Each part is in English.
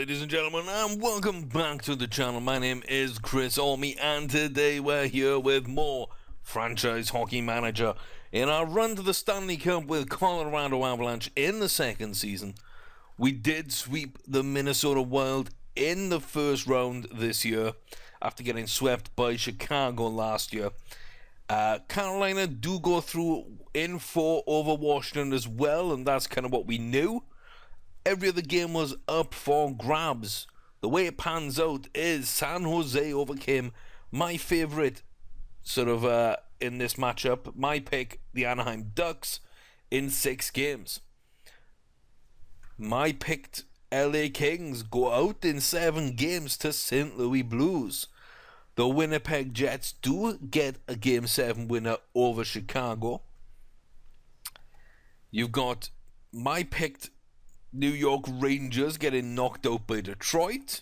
ladies and gentlemen, and welcome back to the channel. My name is Chris Orme, and today we're here with more Franchise Hockey Manager in our run to the Stanley Cup with Colorado Avalanche in the second season. We did sweep the Minnesota Wild in the first round this year after getting swept by Chicago last year. Carolina do go through in 4 over Washington as well, and that's kind of what we knew. Every other game was up for grabs. The way it pans out is San Jose overcame my favourite sort of in this matchup, my pick, the Anaheim Ducks, in 6 games. My picked LA Kings go out in 7 games to St. Louis Blues. The Winnipeg Jets do get a Game 7 winner over Chicago. You've got my picked New York Rangers getting knocked out by Detroit.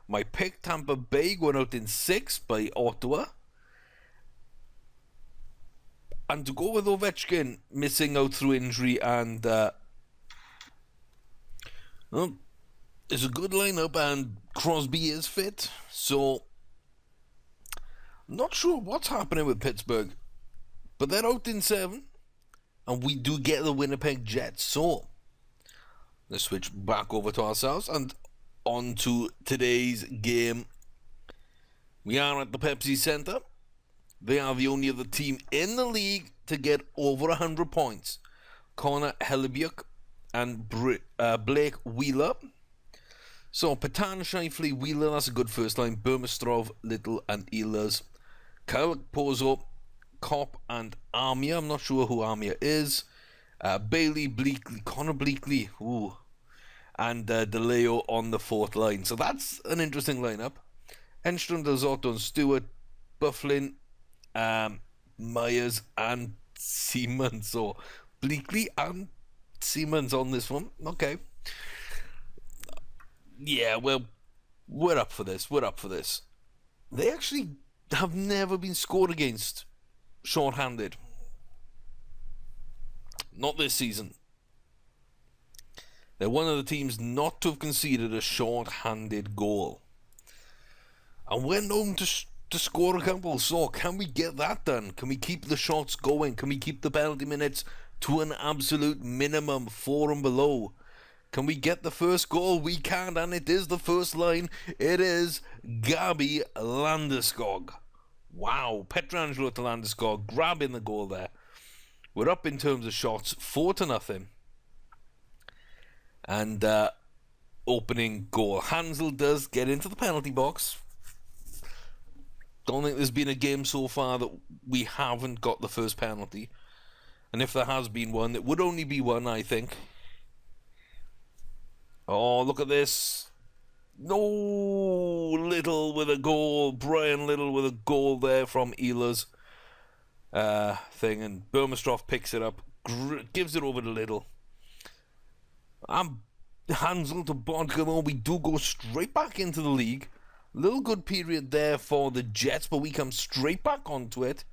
My pick, Tampa Bay, going out in 6 by Ottawa. And to go with Ovechkin missing out through injury, and well, it's a good lineup, and Crosby is fit, so not sure what's happening with Pittsburgh, but they're out in 7, and we do get the Winnipeg Jets. So let's switch back over to ourselves and on to today's game. We are at the Pepsi Center. They are the only other team in the league to get over 100 points. Connor Hellebuyck and Blake Wheeler. So Patan, Scheifele, Wheeler, that's a good first line. Burmistrov, Little and Ehlers. Kyle Pozo, Kopp and Armia. I'm not sure who Armia is. Bailey, Bleakley, Connor Bleakley, ooh, and DeLeo on the 4th line. So that's an interesting lineup. Enstrom, Del Zotto, and Stewart, Bufflin, Myers, and Siemens. So Bleakley and Siemens on this one. Okay. Yeah, well, we're up for this. We're up for this. They actually have never been scored against short-handed. Not this season. They're one of the teams not to have conceded a short-handed goal. And we're known to score a couple, so can we get that done? Can we keep the shots going? Can we keep the penalty minutes to an absolute minimum, 4 and below? Can we get the first goal? We can, and it is the first line. It is Gabi Landeskog. Wow, Pietrangelo to Landeskog, grabbing the goal there. We're up in terms of shots, 4-0. And opening goal. Hansel does get into the penalty box. Don't think there's been a game so far that we haven't got the first penalty. And if there has been one, it would only be one, I think. Oh, look at this. No, Little with a goal. Brian Little with a goal there from Ehlers. Thing, and Burmistrov picks it up, gives it over to Little. Hansel to Bodka, though. We do go straight back into the league. Little good period there for the Jets, but we come straight back onto it.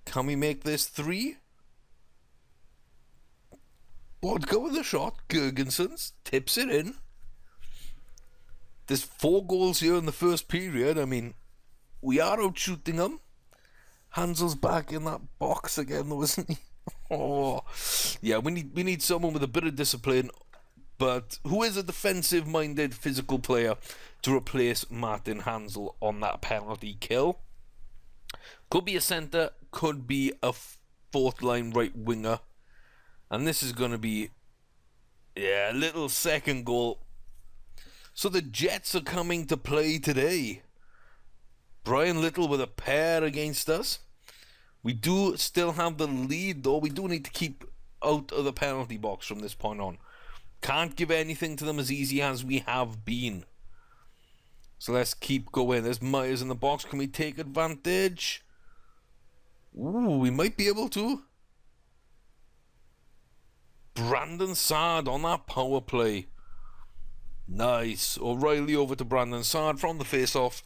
Can we make this 3? Bodka with a shot. Gergensons tips it in. There's 4 goals here in the first period. I mean, we are out shooting them. Hansel's back in that box again, though, isn't he? Oh, yeah, we need someone with a bit of discipline, but who is a defensive-minded physical player to replace Martin Hansel on that penalty kill. Could be a centre, could be a 4th-line right winger, and this is going to be, yeah, a little second goal. So the Jets are coming to play today. Brian Little with a pair against us. We do still have the lead, though. We do need to keep out of the penalty box from this point on. Can't give anything to them as easy as we have been. So let's keep going. There's Myers in the box. Can we take advantage? Ooh, we might be able to. Brandon Saad on that power play. Nice. O'Reilly over to Brandon Saad from the face-off.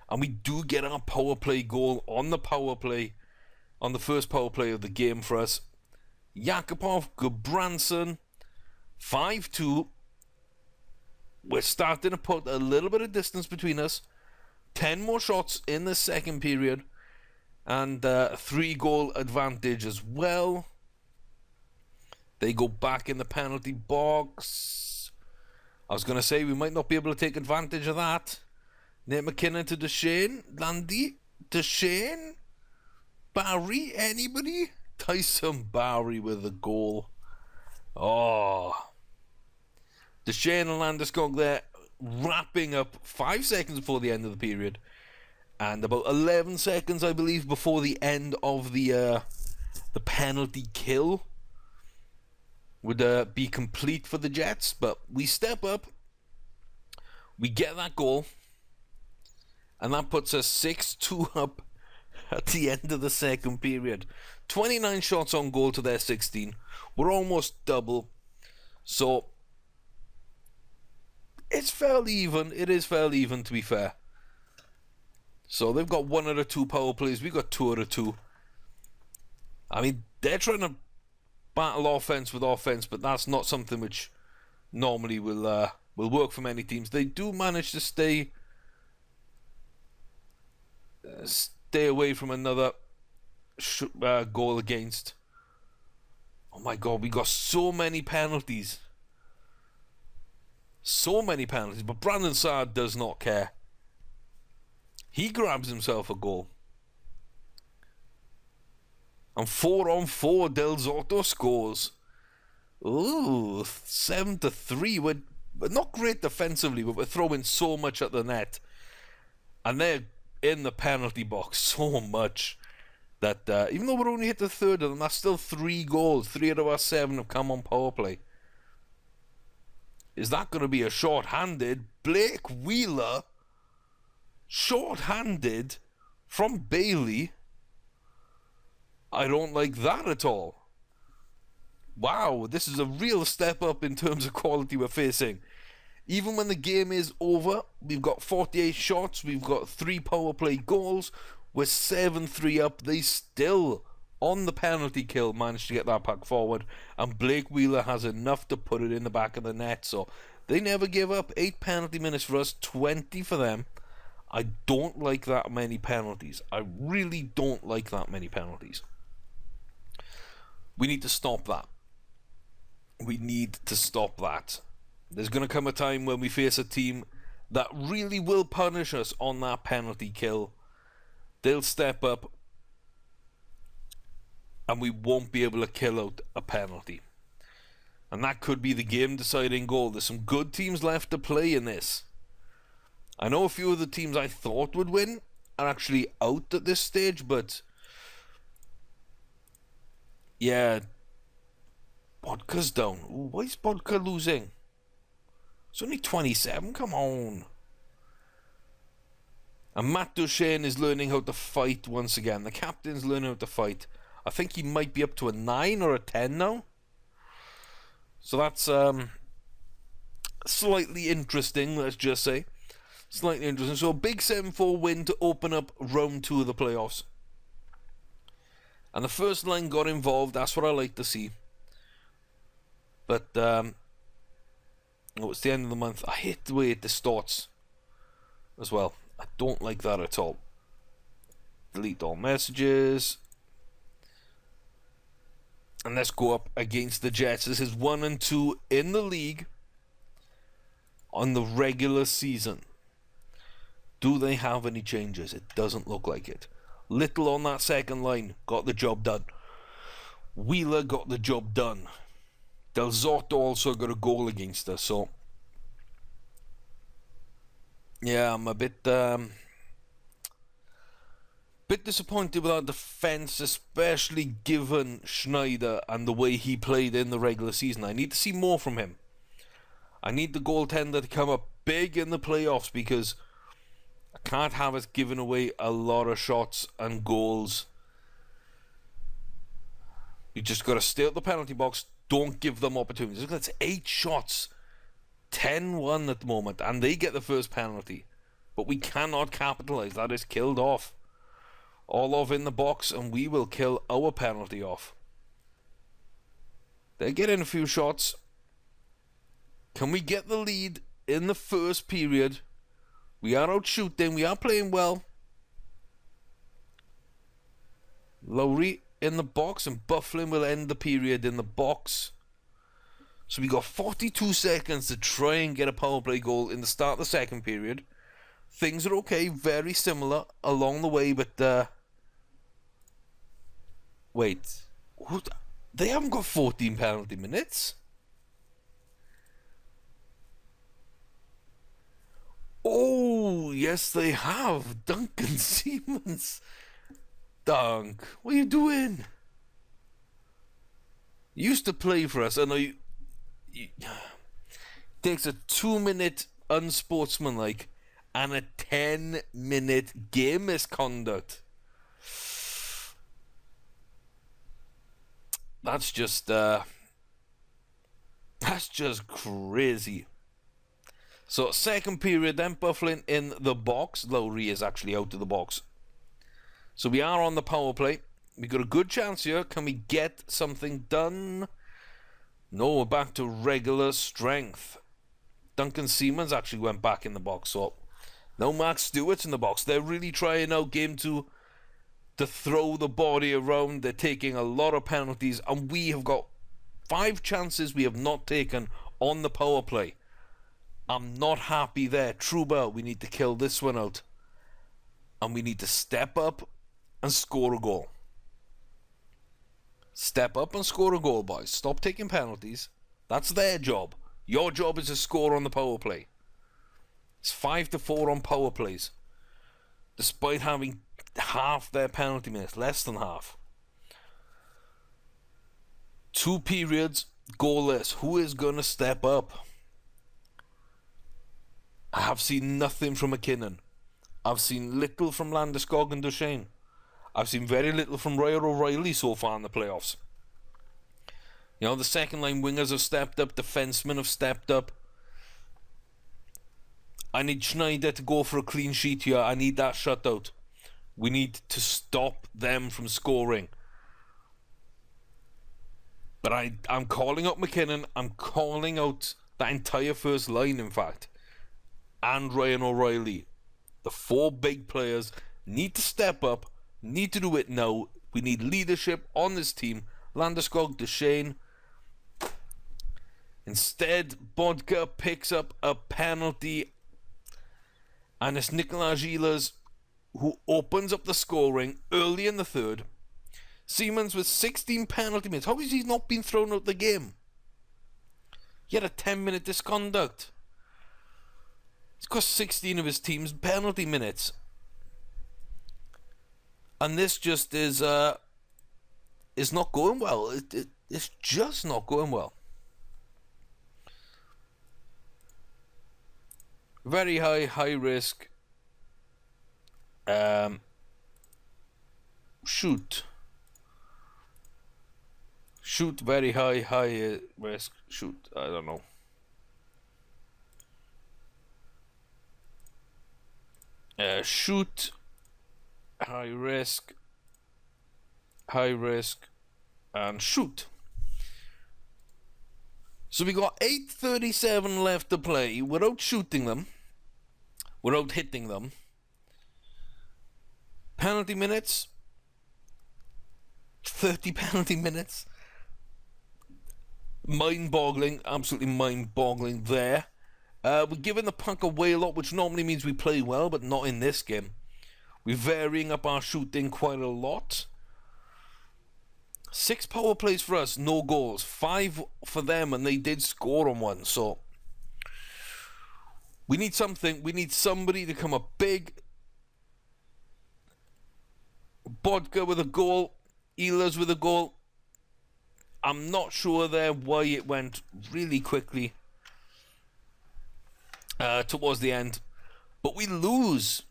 And we do get our power play goal on the power play, on the first power play of the game for us. Yakupov, Goodbranson, 5-2. we're starting to put a little bit of distance between us. 10 more shots in the second period, and 3-goal advantage as well. They go back in the penalty box. I was going to say we might not be able to take advantage of that. Nate McKinnon to Duchesne. Landy. Duchesne. Barry. Anybody? Tyson Barry with the goal. Oh. Duchesne and Landeskog there, wrapping up 5 seconds before the end of the period. And about 11 seconds, I believe, before the end of the penalty kill would be complete for the Jets. But we step up. We get that goal. And that puts us 6-2 up at the end of the second period. 29 shots on goal to their 16. We're almost double. So it's fairly even. It is fairly even, to be fair. So they've got 1 out of 2 power plays. We've got 2 out of 2. I mean, they're trying to battle offense with offense, but that's not something which normally will work for many teams. They do manage to stay away from another goal against. Oh my God, we got so many penalties. So many penalties, but Brandon Saad does not care. He grabs himself a goal. And 4-on-4, Del Zotto scores. Ooh, 7-3. We're not great defensively, but we're throwing so much at the net. And they're in the penalty box so much that even though we're only hit the third of them, that's still 3 goals. 3 out of our 7 have come on power play. Is that going to be a short-handed? Blake Wheeler, short-handed from Bailey. I don't like that at all. Wow, this is a real step up in terms of quality we're facing. Even when the game is over, we've got 48 shots, we've got 3 power play goals, we're 7-3 up. They still, on the penalty kill, managed to get that puck forward, and Blake Wheeler has enough to put it in the back of the net. So they never give up. 8 penalty minutes for us, 20 for them. I don't like that many penalties. I really don't like that many penalties. We need to stop that. We need to stop that. There's going to come a time when we face a team that really will punish us on that penalty kill. They'll step up and we won't be able to kill out a penalty. And that could be the game-deciding goal. There's some good teams left to play in this. I know a few of the teams I thought would win are actually out at this stage, but yeah, Bodka's down. Ooh, why is Bodka losing? It's only 27, come on. And Matt Duchesne is learning how to fight once again. The captain's learning how to fight. I think he might be up to a 9 or a 10 now. So that's slightly interesting, let's just say. Slightly interesting. So a big 7-4 win to open up round 2 of the playoffs. And the first line got involved. That's what I like to see. But it's the end of the month. I hate the way it distorts as well. I don't like that at all. Delete all messages. And let's go up against the Jets. This is 1-2 in the league on the regular season. Do they have any changes? It doesn't look like it. Little on that second line got the job done. Wheeler got the job done. Del Zotto also got a goal against us, so yeah, I'm a bit disappointed with our defense, especially given Schneider and the way he played in the regular season. I need to see more from him. I need the goaltender to come up big in the playoffs because I can't have us giving away a lot of shots and goals. You just got to stay at the penalty box. Don't give them opportunities. Look, that's 8 shots. 10-1 at the moment. And they get the first penalty. But we cannot capitalize. That is killed off. Orlov in the box. And we will kill our penalty off. They're getting a few shots. Can we get the lead in the first period. We are out shooting. We are playing well. Lowry in the box, and Bufflin will end the period in the box. So we got 42 seconds to try and get a power play goal in the start of the second period. Things are okay, very similar along the way, but wait, they haven't got 14 penalty minutes. Oh, yes they have. Duncan Siemens. Dunk, what are you doing? You used to play for us. I know you takes a 2-minute unsportsmanlike and a 10-minute game misconduct. That's just crazy. So second period, then Bufflin in the box. Lowry is actually out of the box. So we are on the power play. We got a good chance here. Can we get something done? No, we're back to regular strength. Duncan Siemens actually went back in the box. So no Max Stewart's in the box. They're really trying out game 2 to throw the body around. They're taking a lot of penalties, and we have got 5 chances we have not taken on the power play. I'm not happy there. Trouba, we need to kill this one out. And we need to step up and score a goal. Step up and score a goal, boys. Stop taking penalties. That's their job. Your job is to score on the power play. It's 5-4 on power plays, despite having half their penalty minutes, less than half. 2 periods, goalless. Who is going to step up? I have seen nothing from McKinnon. I've seen little from Landeskog and Duchesne. I've seen very little from Ryan O'Reilly so far in the playoffs. You know, the second line wingers have stepped up, defensemen have stepped up. I need Schneider to go for a clean sheet here. I need that shutout. We need to stop them from scoring. But I'm calling out McKinnon. I'm calling out that entire first line, in fact. And Ryan O'Reilly. The 4 big players need to step up, need to do it now. We need leadership on this team. Landeskog, Duchesne. Instead, Bodka picks up a penalty, and it's Nicolas Gilles who opens up the scoring early in the third. Siemens with 16 penalty minutes. How has he not been thrown out the game? He had a 10-minute disconduct. He's got 16 of his team's penalty minutes. And this just is not going well. It's just not going well. Very high risk. Shoot, very high risk. Shoot, I don't know. Shoot, high risk, and shoot. So we got 8:37 left to play without shooting them, without hitting them. Penalty minutes, 30 penalty minutes. Mind-boggling, absolutely mind-boggling there. We're giving the puck away a lot, which normally means we play well, but not in this game. We're varying up our shooting quite a lot. 6 power plays for us, no goals. 5 for them, and they did score on one. So we need something. We need somebody to come up big. Bodka with a goal. Ehlers with a goal. I'm not sure there why it went really quickly towards the end. But we lose.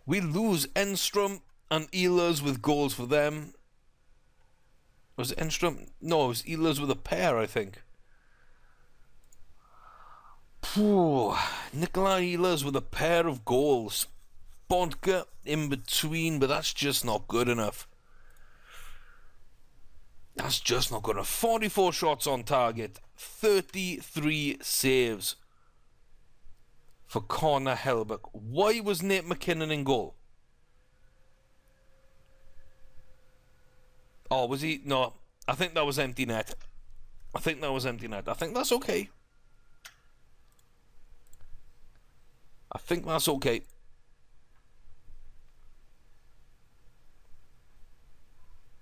We lose Enstrom and Ehlers with goals for them. Was it Enstrom? No, it was Ehlers with a pair, I think. Nikolai Ehlers with a pair of goals. Bodka in between, but that's just not good enough. That's just not good enough. 44 shots on target, 33 saves for Connor Hellebuck. Why was Nate McKinnon in goal? Oh, was he? No, I think that was empty net. I think that's okay.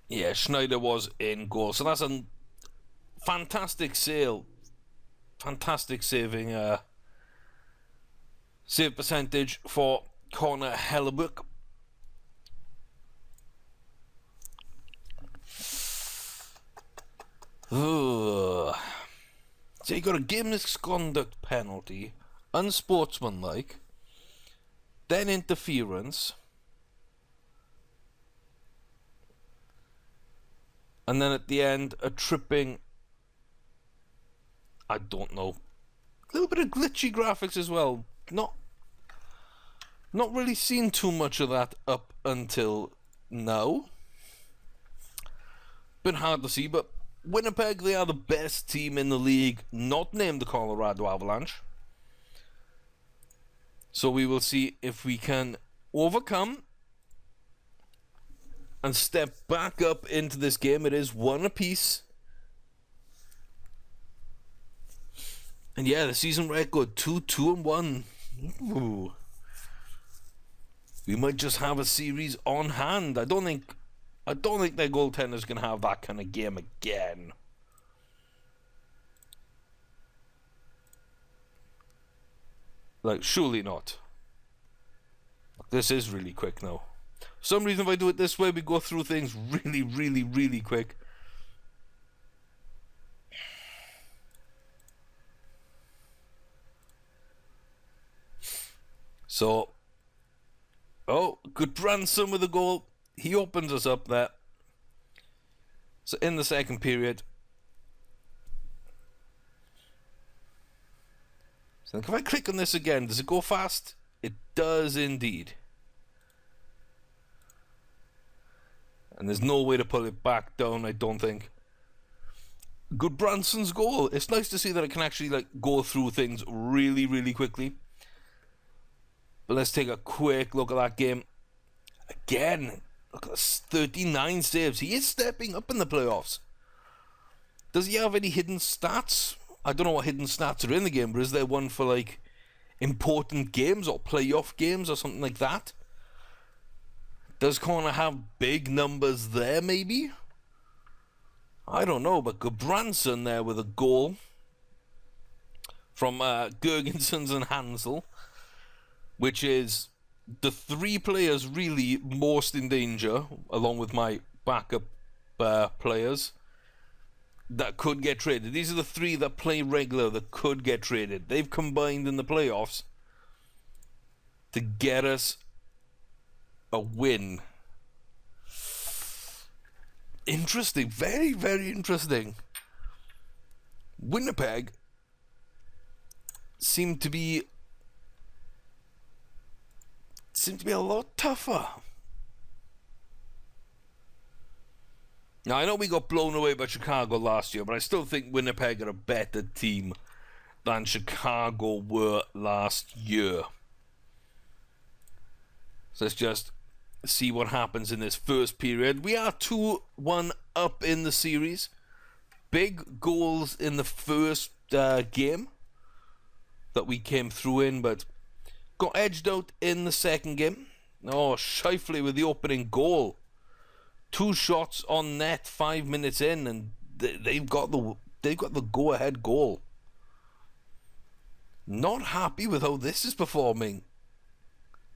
Yeah, Schneider was in goal. So that's a fantastic save. Fantastic save percentage for Connor Hellebuck. So you got a game misconduct penalty, unsportsmanlike, then interference, and then at the end a tripping. I don't know. A little bit of glitchy graphics as well. Not really seen too much of that up until now. Been hard to see, but Winnipeg, they are the best team in the league, not named the Colorado Avalanche. So we will see if we can overcome and step back up into this game. It is 1 apiece. And yeah, the season record 2-2-1. Ooh. We might just have a series on hand. I don't think their goaltender's gonna have that kind of game again. Like, surely not. This is really quick now. For some reason, if I do it this way, we go through things really, really, really quick. So, oh, Goodbranson with a goal. He opens us up there. So in the second period. So if I click on this again, does it go fast? It does indeed. And there's no way to pull it back down, I don't think. Goodbranson's goal. It's nice to see that I can actually like go through things really, really quickly. But let's take a quick look at that game. Again, look at this, 39 saves. He is stepping up in the playoffs. Does he have any hidden stats? I don't know what hidden stats are in the game, but is there one for like important games or playoff games or something like that? Does Connor have big numbers there, maybe? I don't know, but Goodbranson there with a goal from Gergensons and Hansel, which is the 3 players really most in danger, along with my backup players, that could get traded. These are the 3 that play regular that could get traded. They've combined in the playoffs to get us a win. Interesting. Very, very interesting. Winnipeg seem to be a lot tougher. Now, I know we got blown away by Chicago last year, but I still think Winnipeg are a better team than Chicago were last year. So let's just see what happens in this first period. We are 2-1 up in the series. Big goals in the first game that we came through in, but got edged out in the second game. Oh, Scheifele with the opening goal. 2 shots on net 5 minutes in, and they've got the go-ahead goal. Not happy with how this is performing.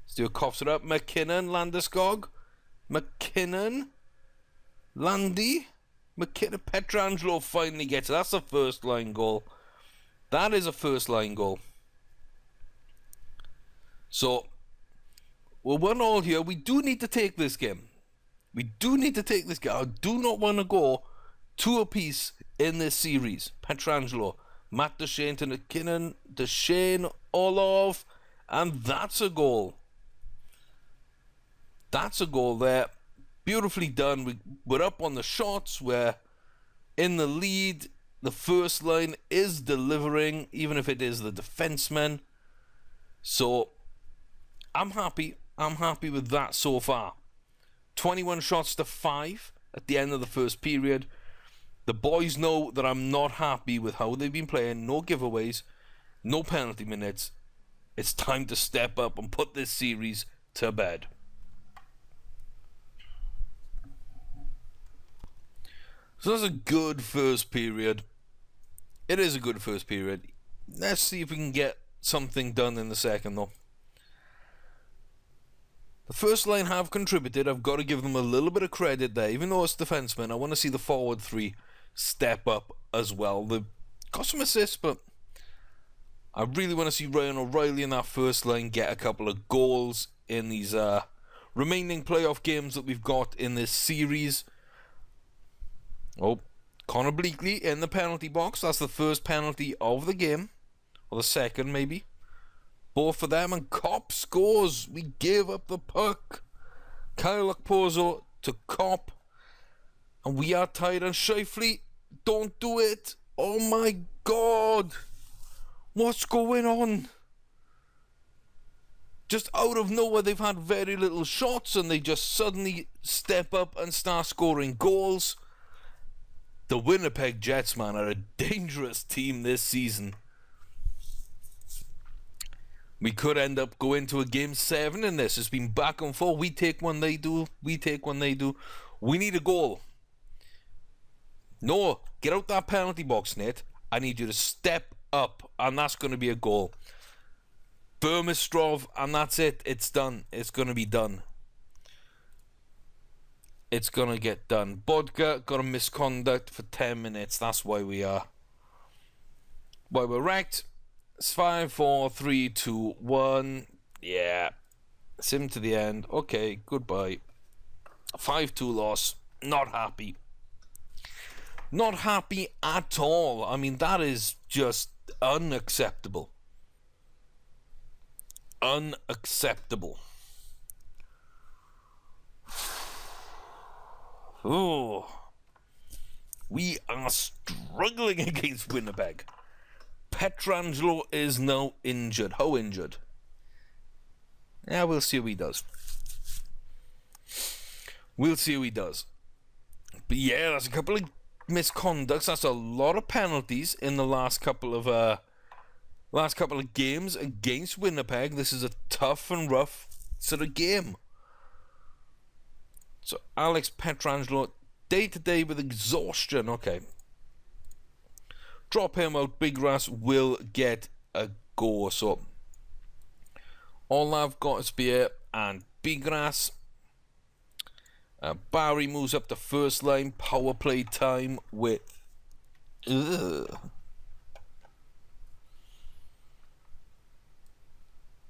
Still coughs it up. McKinnon, Landeskog. McKinnon. Landy. McKinnon. Pietrangelo finally gets it. That's a first line goal. That is a first line goal. So, we're 1-1 here. We do need to take this game. I do not want to go 2 apiece in this series. Pietrangelo, Matt Duchene to McKinnon, Duchene, Orlov, and that's a goal. That's a goal there. Beautifully done. We're up on the shots. We're in the lead. The first line is delivering, even if it is the defenseman. So I'm happy. I'm happy with that so far. 21 shots to 5 at the end of the first period. The boys know that I'm not happy with how they've been playing. No giveaways, no penalty minutes. It's time to step up and put this series to bed. So that's a good first period. It is a good first period. Let's see if we can get something done in the second, though. The first line have contributed. I've got to give them a little bit of credit there. Even though it's defensemen, I want to see the forward three step up as well. They've got some assists, but I really want to see Ryan O'Reilly in that first line get a couple of goals in these remaining playoff games that we've got in this series. Oh, Connor Bleakley in the penalty box. That's the first penalty of the game. Or the second, maybe. Both for them, and Kopp scores. We gave up the puck. Kyle Okposo to Kopp. And we are tied on Shifley. Don't do it. Oh my God. What's going on? Just out of nowhere, they've had very little shots and they just suddenly step up and start scoring goals. The Winnipeg Jets, man, are a dangerous team this season. We could end up going to a game 7 in this. It's been back and forth. We take one, they do. We take one, they do. We need a goal. No, get out that penalty box, Nate. I need you to step up, and that's going to be a goal. Burmistrov, and that's it. It's done. It's going to be done. It's going to get done. Bodka got a misconduct for 10 minutes. That's why we are. Why we're wrecked. It's 5, 4, 3, 2, 1. Yeah. Sim to the end. Okay, goodbye. 5-2 loss. Not happy. Not happy at all. I mean, that is just unacceptable. Unacceptable. Oh, we are struggling against Winnipeg. Pietrangelo is now injured. How injured? Yeah, we'll see how he does. We'll see how he does. But yeah, that's a couple of misconducts. That's a lot of penalties in the last couple of games against Winnipeg. This is a tough and rough sort of game. So Alex Pietrangelo, day-to-day with exhaustion. Okay. Drop him out. Big Grass will get a go. So all I've got is Spear and Big Grass. Barry moves up the first line. Power play time with...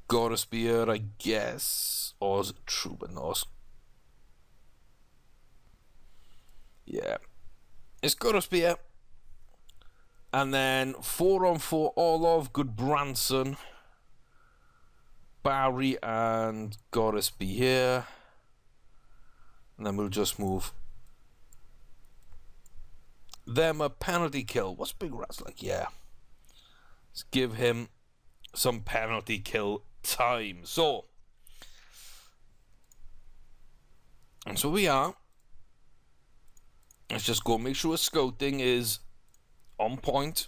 Got a Spear, I guess. Or is it Trubanos? Yeah. It's got a Spear. And then 4-on-4 Orlov, Goodbranson, Barry, and Gorisby here. And then we'll just move them a penalty kill. What's Big Rat's like? Yeah. Let's give him some penalty kill time. So, and so we are. Let's just go make sure scouting is on point.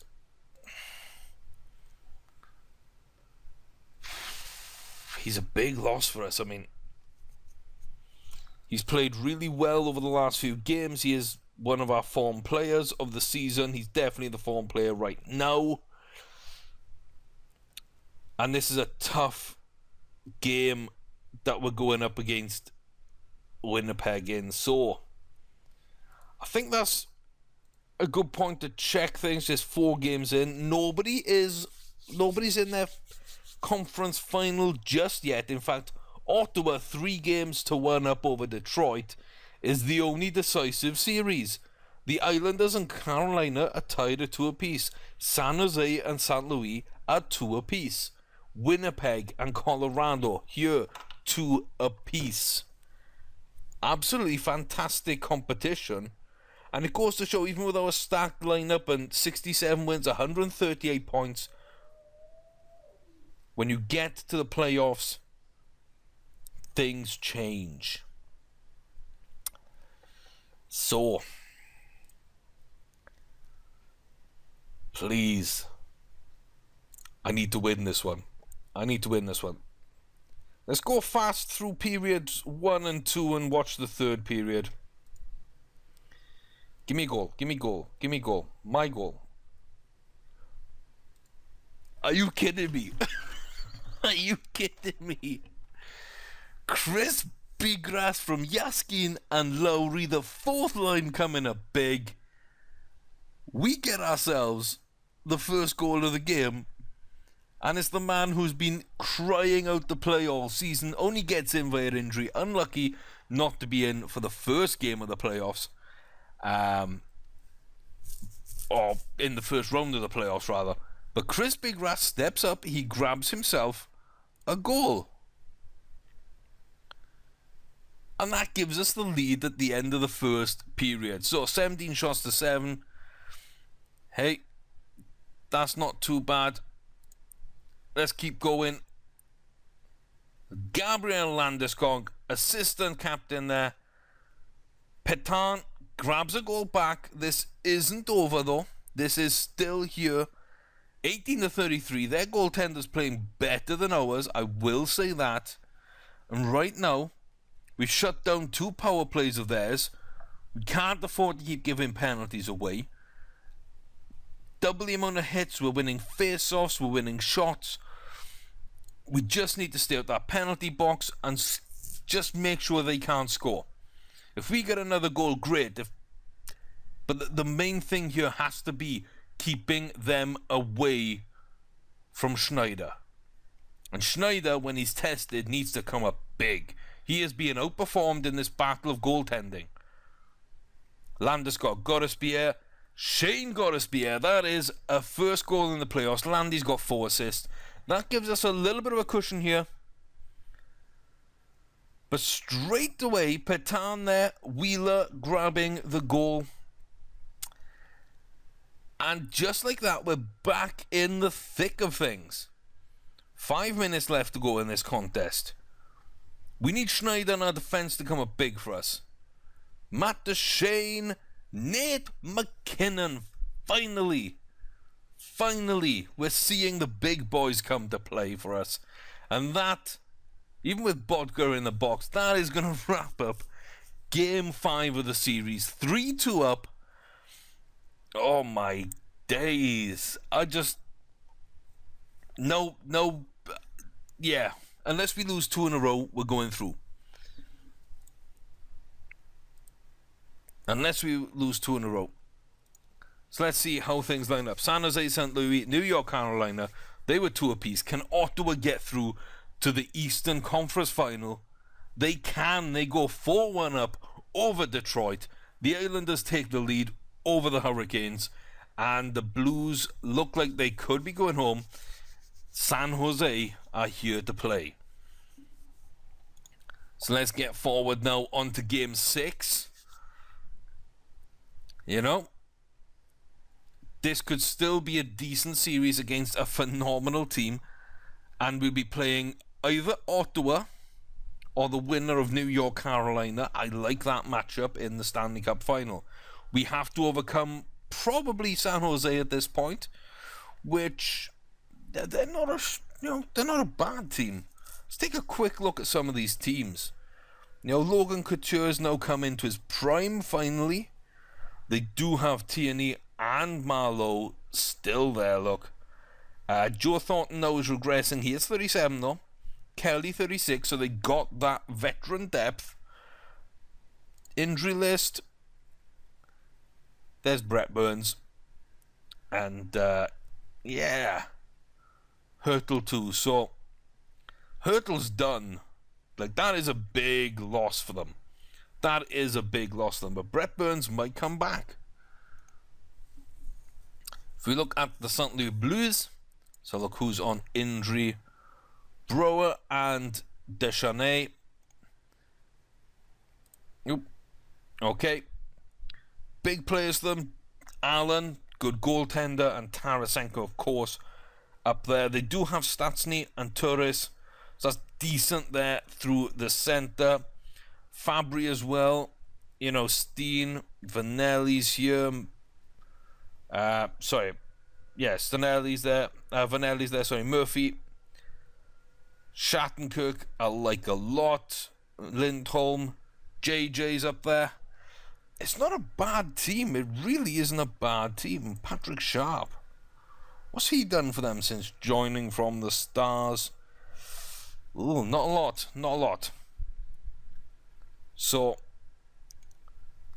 He's a big loss for us. I mean, he's played really well over the last few games. He is one of our form players of the season. He's definitely the form player right now. And this is a tough game that we're going up against Winnipeg in. So, I think that's a good point to check things. Just 4 games in. Nobody's in their conference final just yet. In fact, Ottawa 3-1 up over Detroit is the only decisive series. The Islanders and Carolina are tied at 2 apiece. San Jose and St. Louis are 2 apiece. Winnipeg and Colorado here 2 apiece. Absolutely fantastic competition. And it goes to show, even with our stacked lineup and 67 wins, 138 points, when you get to the playoffs, things change. So, please, I need to win this one. Let's go fast through periods 1 and 2 and watch the third period. Give me a goal. My goal. Are you kidding me? Chris Biggrass from Yaskin and Lowry, the fourth line coming up big. We get ourselves the first goal of the game. And it's the man who's been crying out to play all season, only gets in via injury, unlucky not to be in for the first game of the playoffs. Or in the first round of the playoffs, rather. But Chris Biggrass steps up, he grabs himself a goal. And that gives us the lead at the end of the first period. So 17 shots to 7. Hey, that's not too bad. Let's keep going. Gabriel Landeskog, assistant captain there. Petan grabs a goal back. This isn't over though. This is still here. 18 to 33. Their goaltender's playing better than ours. I will say that. And right now, we've shut down 2 power plays of theirs. We can't afford to keep giving penalties away. Double the amount of hits. We're winning face-offs. We're winning shots. We just need to stay out that penalty box and just make sure they can't score. If we get another goal, great. But the main thing here has to be keeping them away from Schneider. And Schneider, when he's tested, needs to come up big. He is being outperformed in this battle of goaltending. Landeskog got a spear. Shane got a spear. That is a first goal in the playoffs. Landy's got 4 assists. That gives us a little bit of a cushion here. But straight away, Petan there, Wheeler grabbing the goal. And just like that, we're back in the thick of things. 5 minutes left to go in this contest. We need Schneider and our defense to come up big for us. Matt Duchesne, Nate McKinnon, finally, we're seeing the big boys come to play for us. And that, even with Bodger in the box, that is going to wrap up Game 5 of the series. 3-2 up. Oh my days. Yeah. Unless we lose 2 in a row, we're going through. Unless we lose 2 in a row. So let's see how things line up. San Jose, St. Louis, New York, Carolina. They were 2 apiece. Can Ottawa get through to the Eastern Conference Final? They can. They go 4-1 up over Detroit. The Islanders take the lead over the Hurricanes. And the Blues look like they could be going home. San Jose are here to play. So let's get forward now onto Game 6. You know, this could still be a decent series against a phenomenal team. And we'll be playing either Ottawa or the winner of New York, Carolina. I like that matchup in the Stanley Cup final. We have to overcome probably San Jose at this point, which they're not a bad team. Let's take a quick look at some of these teams. You know, Logan Couture's now come into his prime finally. They do have Tierney and Marlowe still there, look. Joe Thornton now is regressing. He is 37 though. Kelly 36, so they got that veteran depth. Injury list. There's Brett Burns. And, yeah. Hurtle too. So, Hurtle's done. Like, that is a big loss for them. That is a big loss for them. But Brett Burns might come back. If we look at the St. Louis Blues, so look who's on injury. Brouwer and Deschanel. Oop. Okay. big players for them. Allen, good goaltender, and Tarasenko, of course, up there. They do have Stastny and Turris, so that's decent there through the centre. Fabry as well. You know, Steen, Vanelli's here. Vanelli's there. Murphy. Shattenkirk, I like a lot. Lindholm. JJ's up there. It's not a bad team. It really isn't a bad team. Patrick Sharp. What's he done for them since joining from the Stars? Ooh, not a lot. So,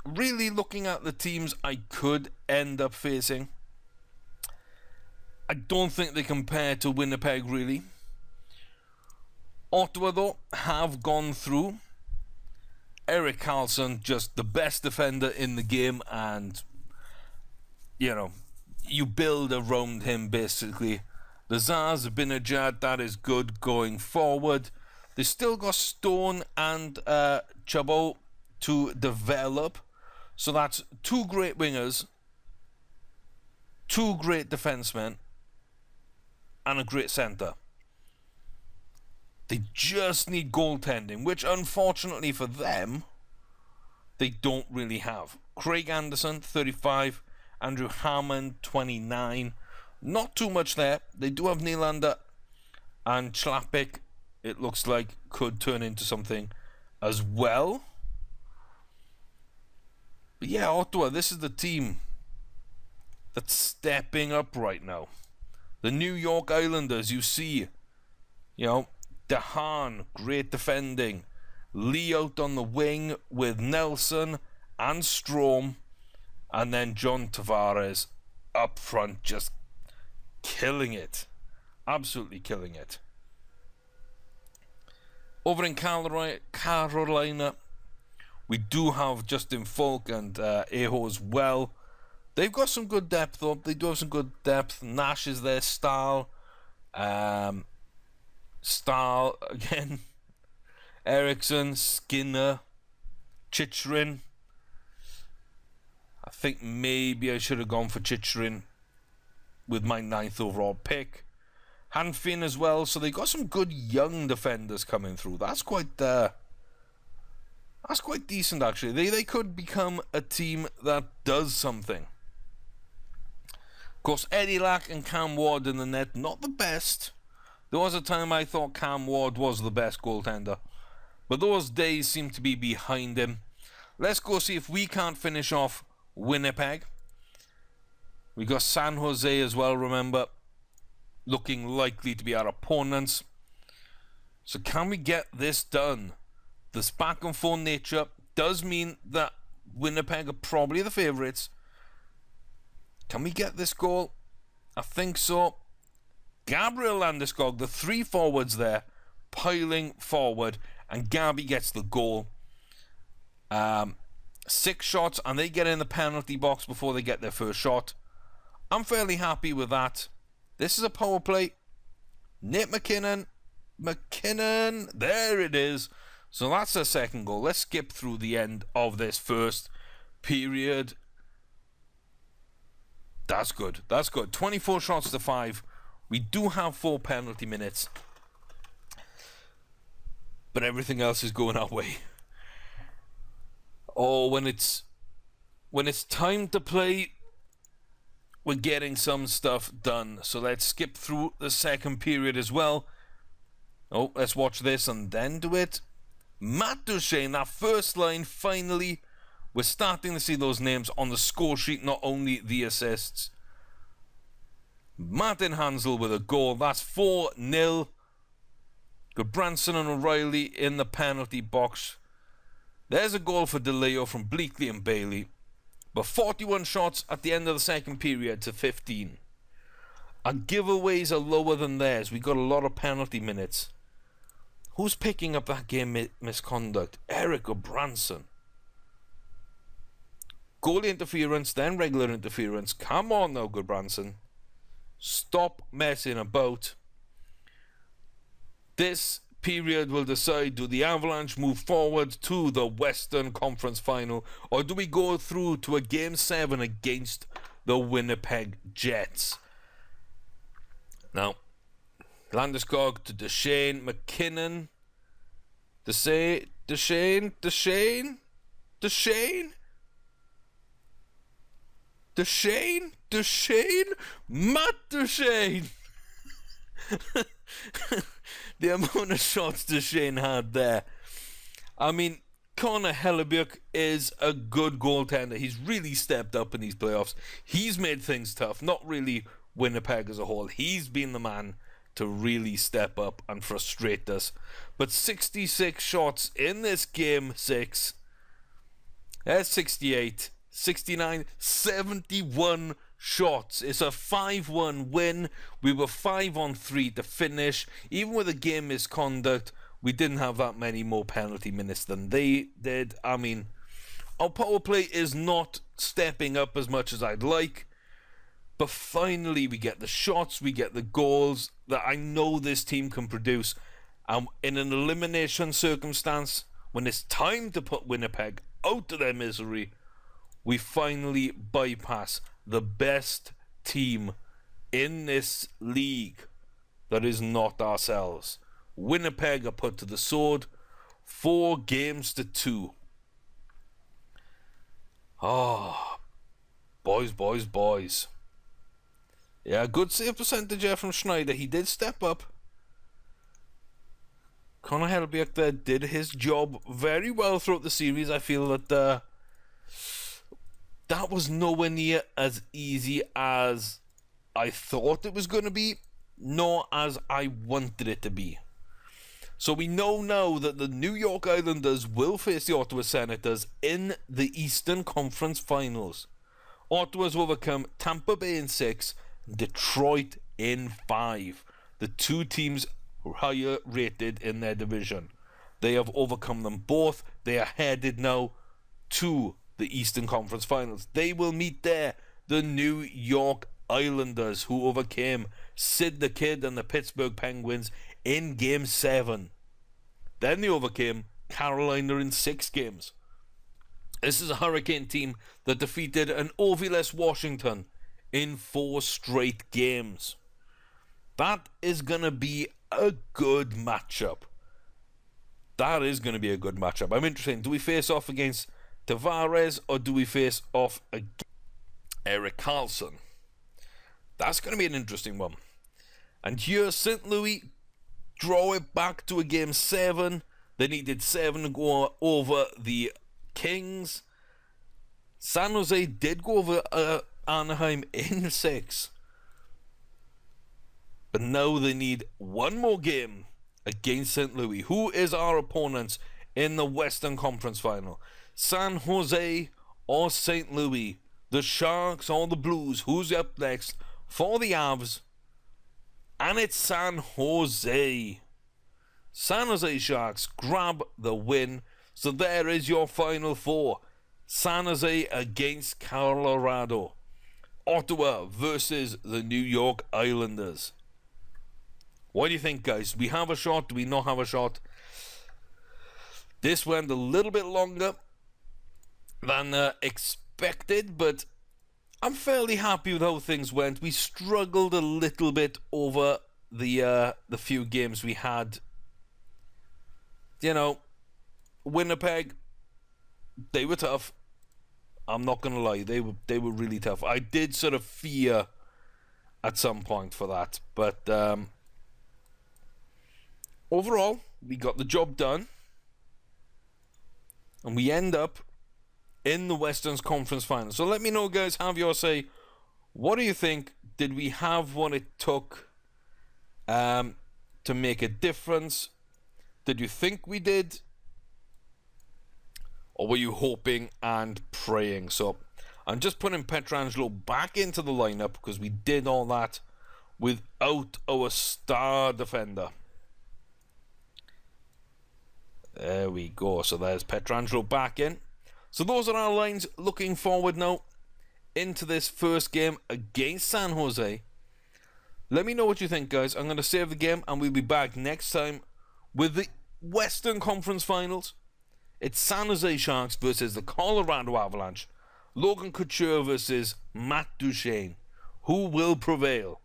really looking at the teams I could end up facing, I don't think they compare to Winnipeg, really. Ottawa, though, have gone through. Erik Karlsson, just the best defender in the game, and, you know, you build around him, basically. The Zaz Binajad, that is good going forward. They still got Stone and Chabot to develop. So that's two great wingers, two great defensemen, and a great centre. They just need goaltending, which unfortunately for them, they don't really have. Craig Anderson, 35. Andrew Hammond, 29. Not too much there. They do have Nylander and Chlapik, it looks like, could turn into something as well. But yeah, Ottawa, this is the team that's stepping up right now. The New York Islanders, you see, you know, Dehaan, great defending. Lee out on the wing with Nelson and Strome. And then John Tavares up front, just killing it. Absolutely killing it. Over in Carolina, we do have Justin Falk and Aho as well. They've got some good depth, though. They do have some good depth. Nash is there. Stahl again. Eriksson, Skinner, Chychrun. I think maybe I should have gone for Chychrun with my 9th overall pick. Hanfin as well. So they got some good young defenders coming through. That's quite decent, actually. They could become a team that does something. Of course, Eddie Lack and Cam Ward in the net, not the best. There was a time I thought Cam Ward was the best goaltender, but those days seem to be behind him. Let's go see if we can't finish off Winnipeg. We got San Jose as well, remember, looking likely to be our opponents. So can we get this done? This back and forth nature does mean that Winnipeg are probably the favourites. Can we get this goal? I think so. Gabriel Landeskog, the three forwards there, piling forward, and Gabby gets the goal. 6 shots, and they get in the penalty box before they get their first shot. I'm fairly happy with that. This is a power play. Nate McKinnon, there it is. So that's their second goal. Let's skip through the end of this first period. That's good. 24 shots to 5. We do have 4 penalty minutes, but everything else is going our way. Oh, when it's time to play, we're getting some stuff done. So let's skip through the second period as well. Oh, let's watch this and then do it. Matt Duchene, that first line, finally, we're starting to see those names on the score sheet, not only the assists. Martin Hansel with a goal. That's 4-0. Goodbranson and O'Reilly in the penalty box. There's a goal for DeLeo from Bleakley and Bailey. But 41 shots at the end of the second period to 15. Our giveaways are lower than theirs. We got a lot of penalty minutes. Who's picking up that game misconduct? Eric Goodbranson. Goalie interference, then regular interference. Come on now, Goodbranson. Stop messing about. This period will decide, do the Avalanche move forward to the Western Conference Final, or do we go through to a Game 7 against the Winnipeg Jets? Now, Landeskog to Duchesne, McKinnon, Duchesne, Matt Duchesne. The amount of shots Duchesne had there. I mean, Connor Hellebuyck is a good goaltender. He's really stepped up in these playoffs. He's made things tough. Not really Winnipeg as a whole. He's been the man to really step up and frustrate us. But 66 shots in this Game 6. That's 68, 69, 71 shots. It's a 5-1 win. We were 5-on-3 to finish. Even with a game misconduct, we didn't have that many more penalty minutes than they did. I mean, our power play is not stepping up as much as I'd like. But finally, we get the shots, we get the goals that I know this team can produce. In an elimination circumstance, when it's time to put Winnipeg out of their misery, we finally bypass the best team in this league that is not ourselves. Winnipeg are put to the sword, 4-2. Oh, boys. Yeah, good save percentage there from Schneider. He did step up. Connor Hellebuyck there did his job very well throughout the series. I feel that that was nowhere near as easy as I thought it was going to be, nor as I wanted it to be. So we know now that the New York Islanders will face the Ottawa Senators in the Eastern Conference Finals. Ottawa's overcome Tampa Bay in 6, Detroit in 5. The two teams higher rated in their division. They have overcome them both. They are headed now to the Eastern Conference Finals. They will meet there the New York Islanders, who overcame Sid the Kid and the Pittsburgh Penguins in Game 7. Then they overcame Carolina in 6 games. This is a Hurricane team that defeated an Ovilus Washington in 4 straight games. That is going to be a good matchup. I'm interested. Do we face off against Tavares or do we face off against Erik Karlsson? That's going to be an interesting one. And here, St. Louis draw it back to a Game 7. They needed 7 to go over the Kings. San Jose did go over Anaheim in 6. But now they need one more game against St. Louis. Who is our opponents in the Western Conference Final? San Jose or St. Louis? The Sharks or the Blues? Who's up next for the Avs? And it's San Jose. San Jose Sharks grab the win. So there is your Final 4. San Jose against Colorado. Ottawa versus the New York Islanders. What do you think, guys? We have a shot? Do we not have a shot? This went a little bit longer than expected, but I'm fairly happy with how things went. We struggled a little bit over the few games we had. You know, Winnipeg, they were tough. I'm not going to lie. They were really tough. I did sort of fear at some point for that, but overall, we got the job done. And we end up in the Western Conference Final. So let me know, guys, have your say. What do you think? Did we have what it took to make a difference? Did you think we did? Or were you hoping and praying? So I'm just putting Pietrangelo back into the lineup because we did all that without our star defender. There we go. So there's Pietrangelo back in. So those are our lines looking forward now into this first game against San Jose. Let me know what you think, guys. I'm going to save the game and we'll be back next time With the Western Conference Finals, it's San Jose Sharks versus the Colorado Avalanche. Logan Couture versus Matt Duchene. Who will prevail?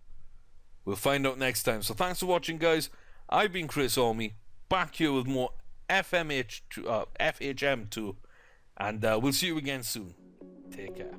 We'll find out next time. So thanks for watching, guys. I've been Chris Orme, back here with more FHM2, and we'll see you again soon. Take care.